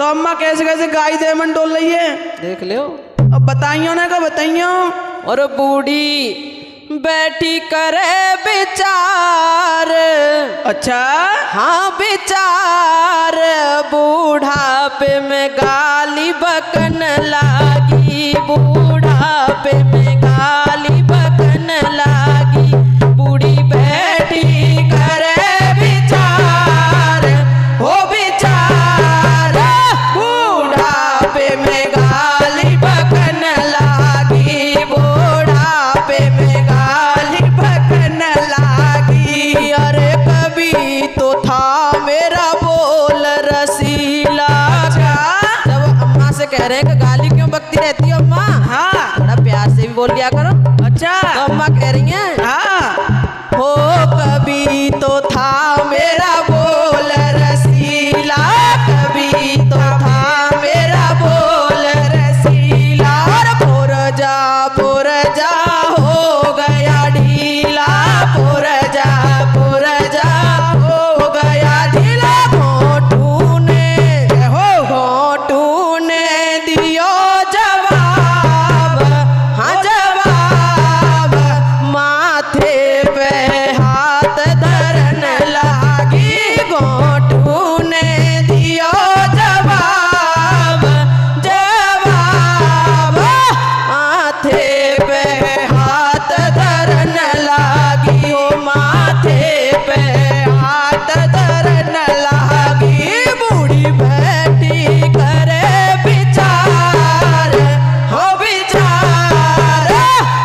तो अम्मा कैसे कैसे गाय दे मन डोल रही है, देख लो। अब बताइयो ना, का बताइयो। और बूढ़ी बैठी करे विचार। अच्छा हाँ विचार, बूढ़ापे में गाली बकन लागी, बूढ़ापे में गाली बकन लागी। बूढ़ी बैठी करे विचार, हो विचार, बूढ़ापे में गाली बकन लागी, बूढ़ापे में गाली बकन लागी। अरे कभी तो था मेरा बोल रसीला। जब अम्मा से कह रहे हैं कि गाली क्यों बकती रहती हो अम्मा, हाँ थोड़ा प्यार से भी बोल लिया करो। अच्छा तो अम्मा कह रही हैं, हाँ हो कभी तो था मेरा बोल रसीला, कभी तो था मेरा बोल रसीला। और पुरजा हो गया ढीला, पुरजा हो गया ढीला। घोटू ने दियो जवाब, हाँ जवाब, माथे पे हाथ धरन लागी। घोटू ने दियो जवाब, जवाब, माथे पे हाथ धरन लागी, हो माथे पे हाथ धरन लागी। बूढ़ी बैठी करे विचार, हो विचार,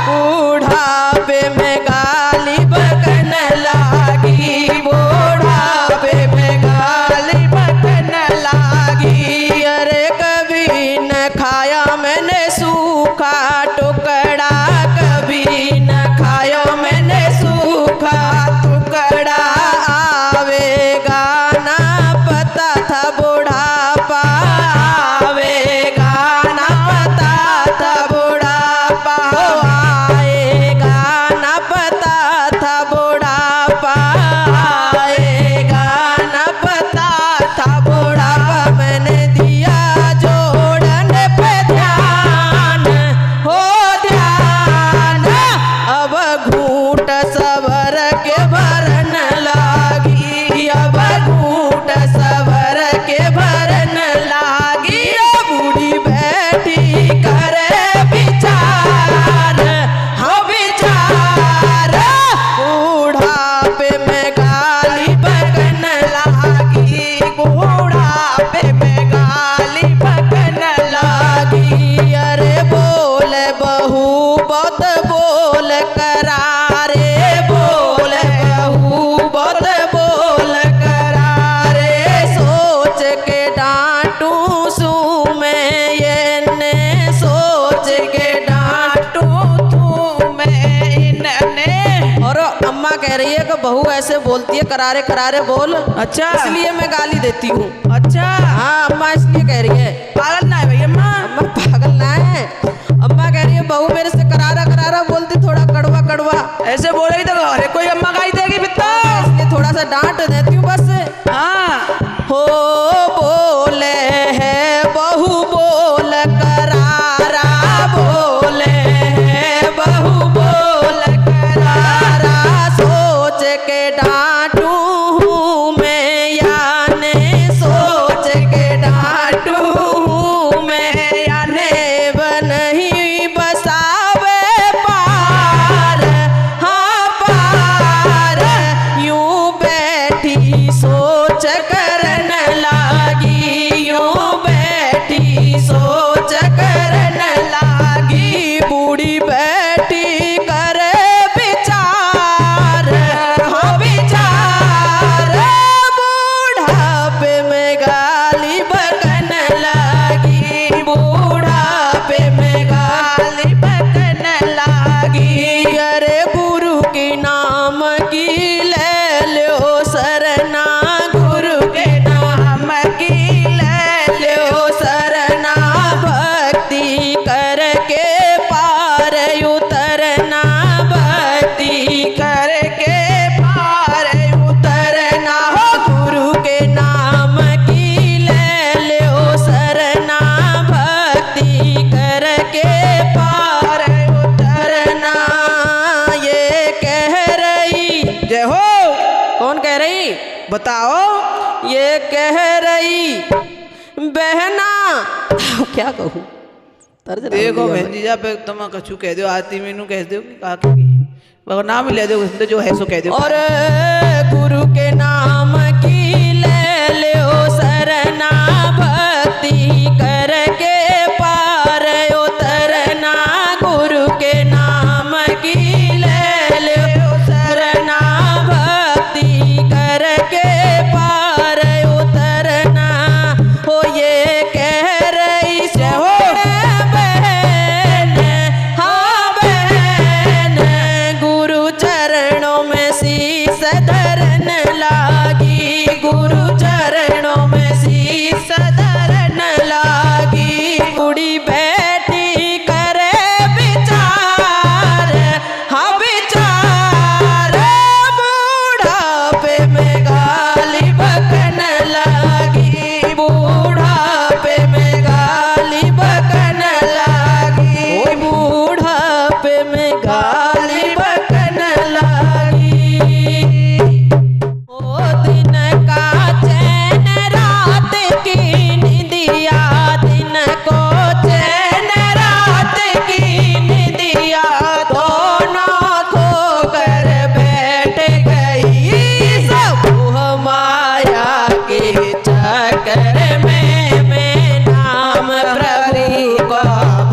बूढ़ापे में गाली बकन लागी, बूढ़ापे में गाली बकन लागी। अरे कभी न खाया मैंने सूखा टुकड़ा, कभी न खाया मैंने सूखा टुकड़ा। आवेगा ना पता था बुढ़ापा, आवेगा ना पता था बुढ़ापा, आएगा ना पता था बुढ़ापा, आएगा ना पता था बुढ़ापा। मैंने दिया जोड़न पे ध्यान, हो ध्यान, अब घूंट सबर के भरन लागी, अब घूंट सबर के भरन लागी। बूढ़ी बैठी करे विचार, हाँ विचार, बूढ़ापे में गाली बकन लागी, बूढ़ापे में गाली बकन लागी। अरे बोल बहू बहुत बोल करारे, बोल बहू बहुत बोल करारे। सोच के डांटू सू मैं ये ने, सोच के डांटू तू मैं इन्हें। और अम्मा कह रही है कि बहू ऐसे बोलती है, करारे करारे बोल, अच्छा इसलिए मैं गाली देती हूँ। अच्छा हाँ अम्मा इसलिए कह रही है। पागल ना है भाई अम्मा। अम्मा पागल ना है, अम्मा कह रही है बहू मेरे से करारा करारा बोलती, थोड़ा कड़वा कड़वा, ऐसे बोलेगी तो अरे कोई अम्मा गाई देगी बित्ता, इसलिए थोड़ा सा डांट देती हूँ बस। हाँ हो बोले है बहू बोल करारा, बोले है बहू बोल करारा। सोच के डांटू हूँ मैं याने, सोच क्या कहूँ तर्ज ना देखो बोलिए बहन जी जा पे तुम कछु कह दो आती मीनू कह दो कि का की बाबा नाम ले दो जो है सो कह दो और गुरु के नाम की ले लो सरना भक्ति करके पार उतरना गुरु के नाम की ले लो सरना भक्ति करके पार उतरना हो ये कह रही से हो बहन हाँ बहन गुरु चरणों में शीश धरन लागी गुरु चरणों में शीश धरन लागी कुड़ी बैठी करे विचार हाँ विचार बूढ़ापे में गाली बकन लागी बूढ़ापे में गाली बकन लागी बूढ़ापे में गाली बकन लागी ओ दिन का चैन रात की निदिया दिन को चैन रात की निदिया दोनों खो कर बैठ गई सब माया के चक्कर में मैं नाम प्रभु को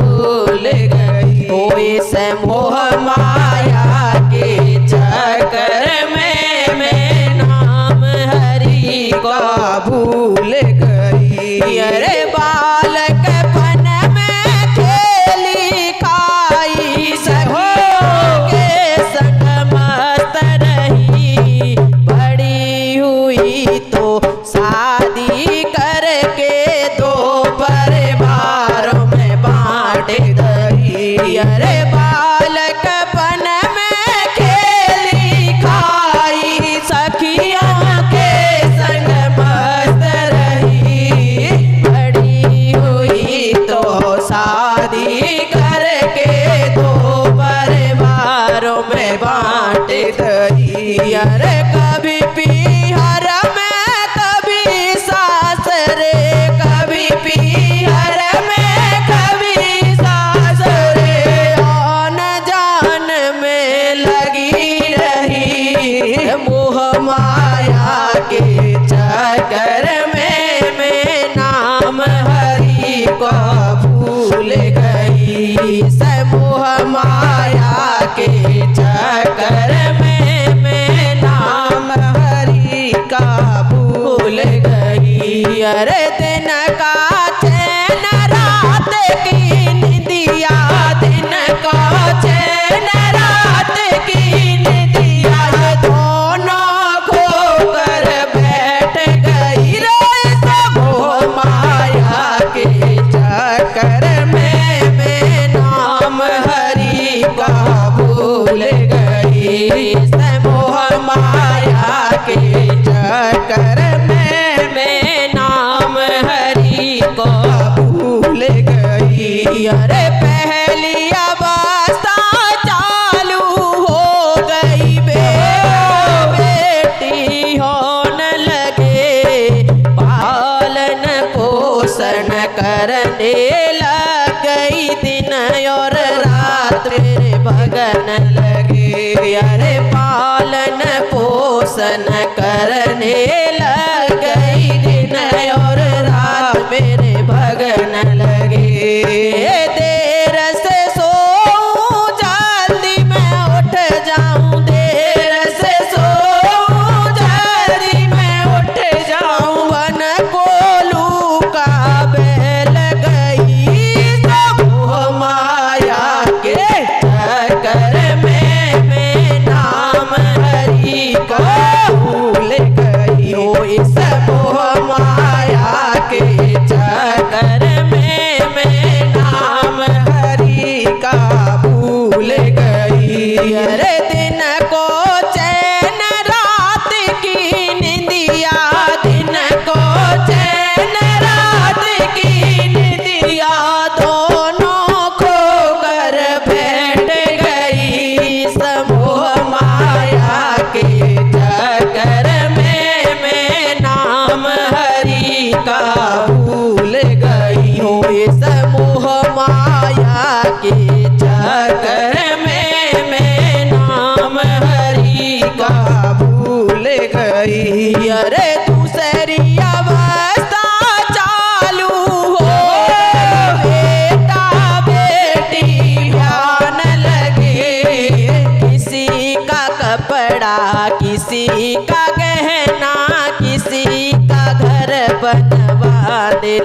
भूल गई हो इस मोह माया के चक्कर में मैं नाम हरि को भूल गई अरे बालक पन में खेली खाई सखियों के संग मस्त रही बड़ी हुई तो शादी करके दो परिवारों में बांट गई अरे बालक पन में खेली खाई सखियों के संग मस्त रही बड़ी हुई तो शादी करके दो परिवारों में बांट गई अरे कभी पीहर में कभी सासरे कभी पीहर में कभी सासरे आन जान में लगी रही मोह माया के चक्कर में मैं नाम हरि को भूल गई समूह माया के चक्कर में मैं नाम हरि का भूल गई अरे दिन का चैन रात की निदिया दिन का चैन रात की निदिया ये दोनों खो कर बैठ गई रे समूह माया के चक्कर में मैं नाम हरि का भूल गई समूह माया के चक्कर में मैं नाम हरि को भूल गई अरे पहली अवस्था चालू हो गई बेटी होने लगे पालन पोषण करने लग गई दिन और रात मेरे भगन लगे अरे पालन पोषण करने लग गई दिन और रात मेरे भगन लगे देर से सोऊं जल्दी मैं उठ जाऊं देर से सोऊं जल्दी मैं उठ जाऊं वन कोलू का बैल गई समूह माया के चक्कर में मैं नाम हरि को भूल गई हो इस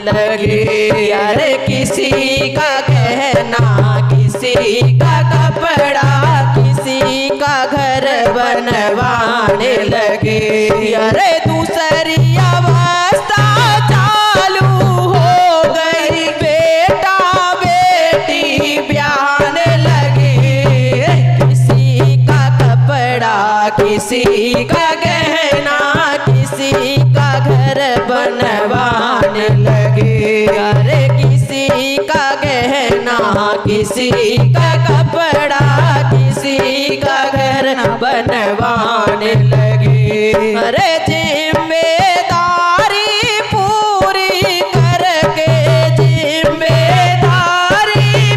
लगे। अरे किसी का गहना, किसी का कपड़ा, किसी का घर बनवाने लगे। अरे दूसरी अवस्था चालू हो गई, बेटा बेटी ब्याहने लगे। किसी का कपड़ा, किसी का गहना, किसी का घर बनवाने लगे। अरे किसी का गहना, किसी का कपड़ा, किसी का घर बनवाने लगे। अरे जिम्मेदारी पूरी करके, जिम्मेदारी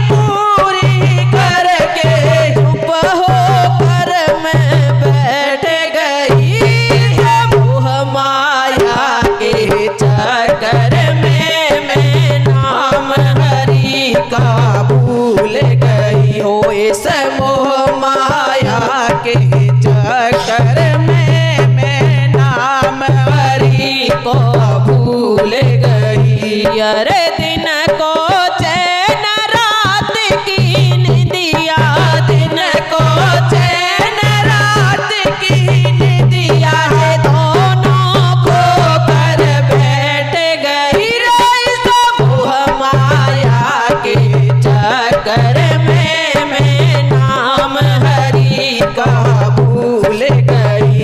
पूरी करके चुप होकर मैं बैठ गई। मोह माया के चक्कर में मैं नाम हरि का भूल गई। हो इस मोह माया के चक्कर में मैं नाम हरि को भूल गई। अरे दिन को चैन, रात की निंदिया, दिन को चैन, रात की निंदिया, दोनों को कर बैठ गई। इस मोह माया के चक्कर में मैं नाम हरि का भूल गई।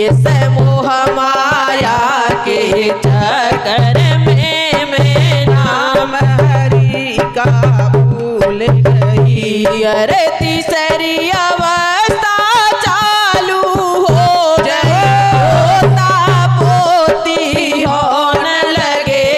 इस मोह माया के चक्कर में मैं नाम हरि का भूल गई। अरे तीसरी अवस्था चालू हो जाए, पोता पोती होने लगे,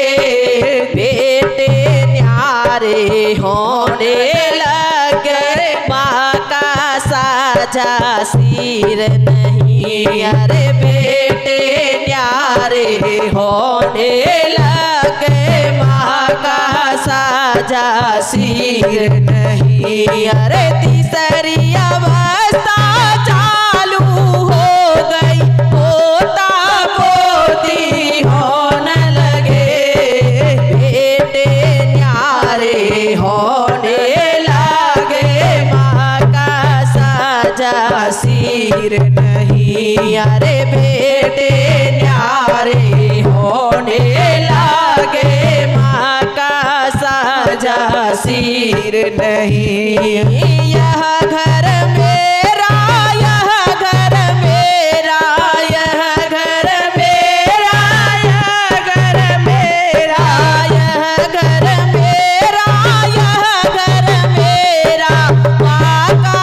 बेटे न्यारे होने लगे। माँ का साजा सिर नहीं, अरे बेटे न्यारे होने लगे। माँ का साजा सिर नहीं। अरे तीसरी अवस्था चालू हो गई, पोता पोती होने लगे, बेटे न्यारे होने लगे। माँ का साजा सिर नहीं। अरे बेटे न्यारे होने लगे, माँ का साजा सिर नहीं। यह घर मेरा, यह घर मेरा, यह घर मेरा, यह घर मेरा, यह घर मेरा, यह घर मेरा। माँ का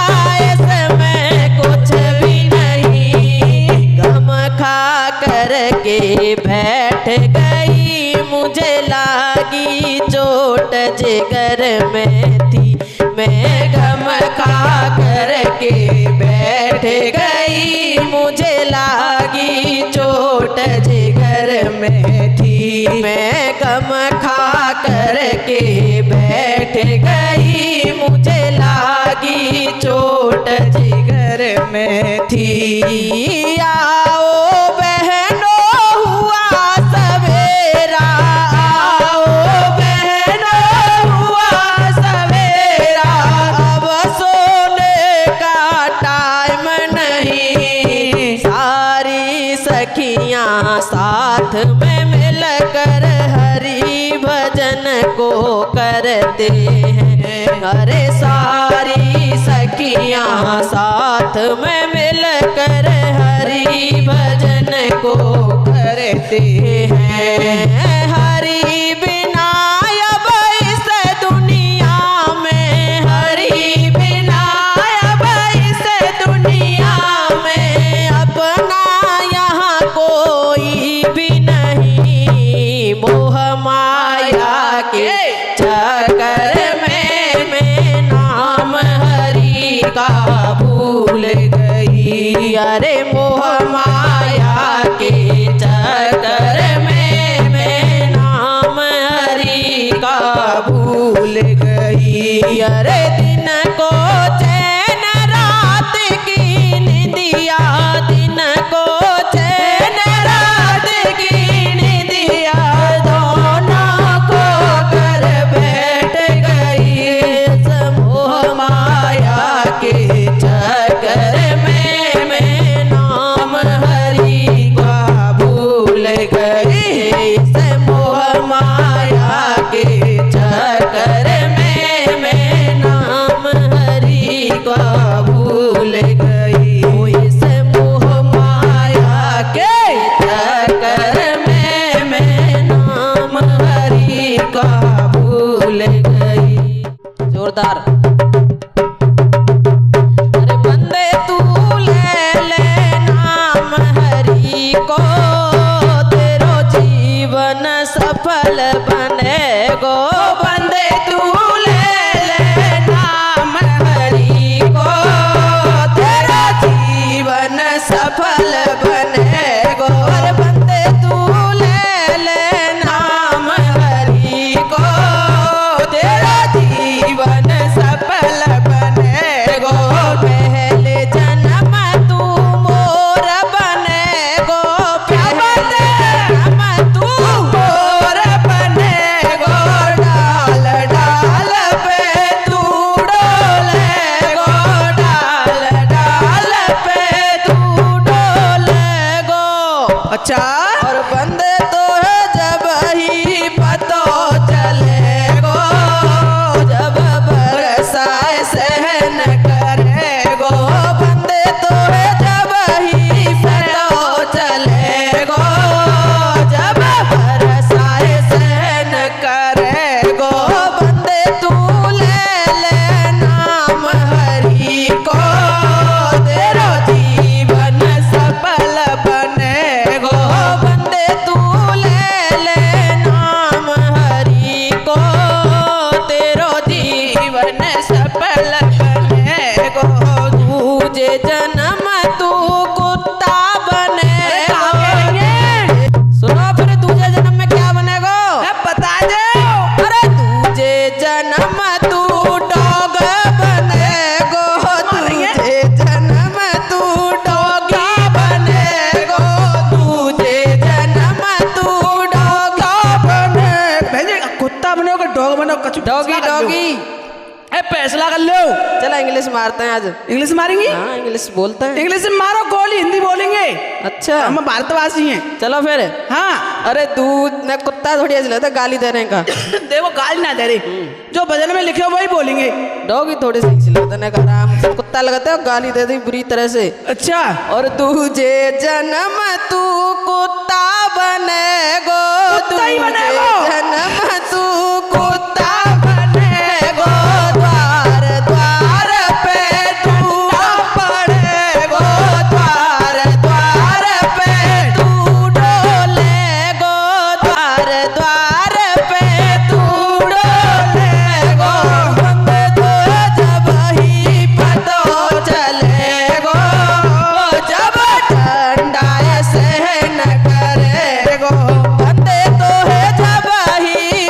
इसमें कुछ भी नहीं। गम खा करके बैठ गई, मुझे लागी चोट जिगर में थी। मैं गम खा करके बैठ गई, मुझे लागी चोट जिगर में थी। मैं गम खा करके बैठ गई, मुझे लागी चोट जिगर में थी। आओ बहनों हुआ सवेरा, आओ बहनों हुआ सवेरा। अब सोने का टाइम नहीं, सारी सखियां साथ में मिलकर हरि भजन को करते हैं। अरे सारी सखियां साथ में मिलकर हरि भजन को करते हैं। हरि बिना अब इस दुनिया में, हरि बिना अब इस दुनिया में अपना यहाँ कोई भी नहीं। मोह माया के चक्कर में मैं नाम हरि का भूल गई। अरे मोह माया के चक्कर में मैं नाम हरि का भूल गई। अरे दिन को चैन, रात की निंदिया, दिन को चैन, रात की निंदिया, दोनों कहाँ भूल गई। जोरदार। अरे बंदे तू ले ले नाम हरि को, तेरो जीवन सफल बनेगो। बंदे तू ले ले नाम हरि को, तेरा जीवन सफल बनेगो। अरे बंदे तू ले ले नाम हरि को, तेरा जीवन सफल बनेगो। पहले जन्म तू मोर बनेगो। पहले जन्म तू मोर बनेगो। डाल डाल पे तू डोलेगो, डाल डाल पे तू डोलेगो। अच्छा। और बंदे तो है जब ही पतो चलेगो, जब बरसाए सहन करेगो। बंदे तो है जब ही पतो चलेगो, जब बरसाए सहन करेगो। बंदे तू ले ले नाम हरि को, तेरो जीवन सफल बनेगो। बंदे तू ले ले नाम हरि को, तेरो जीवन सफल बनेगो। तुझे जन्म तू कुत्ता बनेगो। सुनो फिर तुझे जन्म में क्या बनेगो? बता दो। अरे तुझे जन्म तू डॉग बनेगो। तुझे जन्म तू डॉगी बनेगो। तुझे जन्म तू डॉगी भेजे कुत्ता बनो कि डॉग बनो, कछु डॉगी डॉगी। फैसला कर लो। चला इंग्लिश मारते हैं आज। इंग्लिश मारेंगे? हाँ इंग्लिश बोलते हैं। इंग्लिश में मारो गोली, हिंदी बोलेंगे। अच्छा हम भारतवासी हैं। चलो फिर। हाँ। अरे दूध न कुत्ता थोड़ी ऐसे लगता है गाली देने का। देखो गाली ना दे रही, जो भजन में लिखे हो वही बोलेंगे। डॉगी थोड़ी सही से लगता है आराम से, कुत्ता लगता है गाली दे दी बुरी तरह से। अच्छा। और तुझे जन्म तू कुत्ता बनेगो। कुत्ता ही बनेगो। जन्म तू कुत्ता बनेगो। द्वार द्वार पे तू पड़ेगो, द्वार द्वार पे तू डोलेगो। द्वार द्वार पे तू डोलेगो। बंदे तो जब ही पतो चलेगो, जब ठंडा सहन करेगो। बंदे तो है जब ही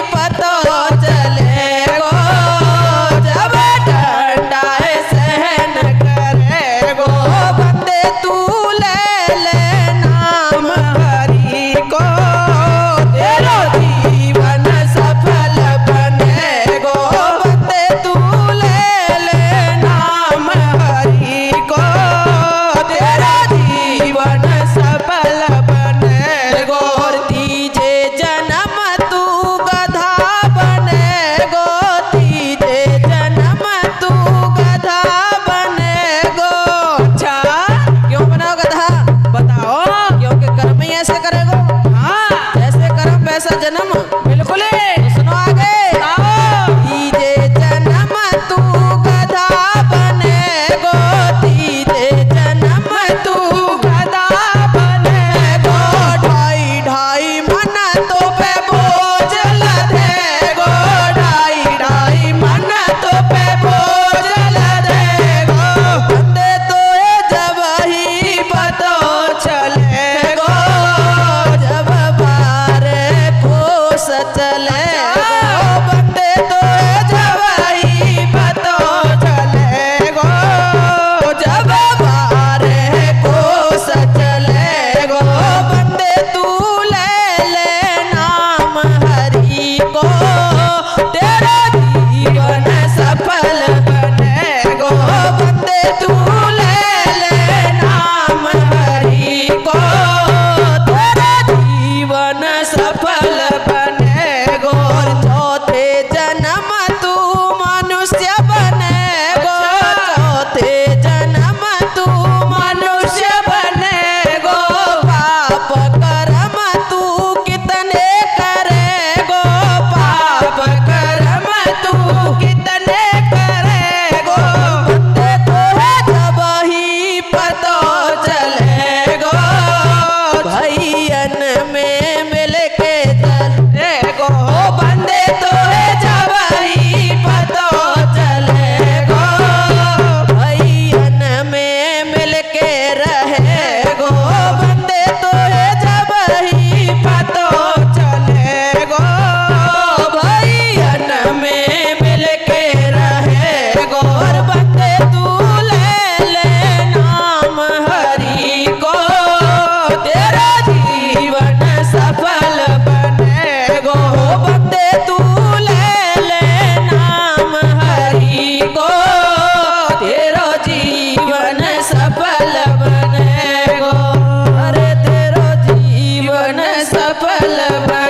सफल भई।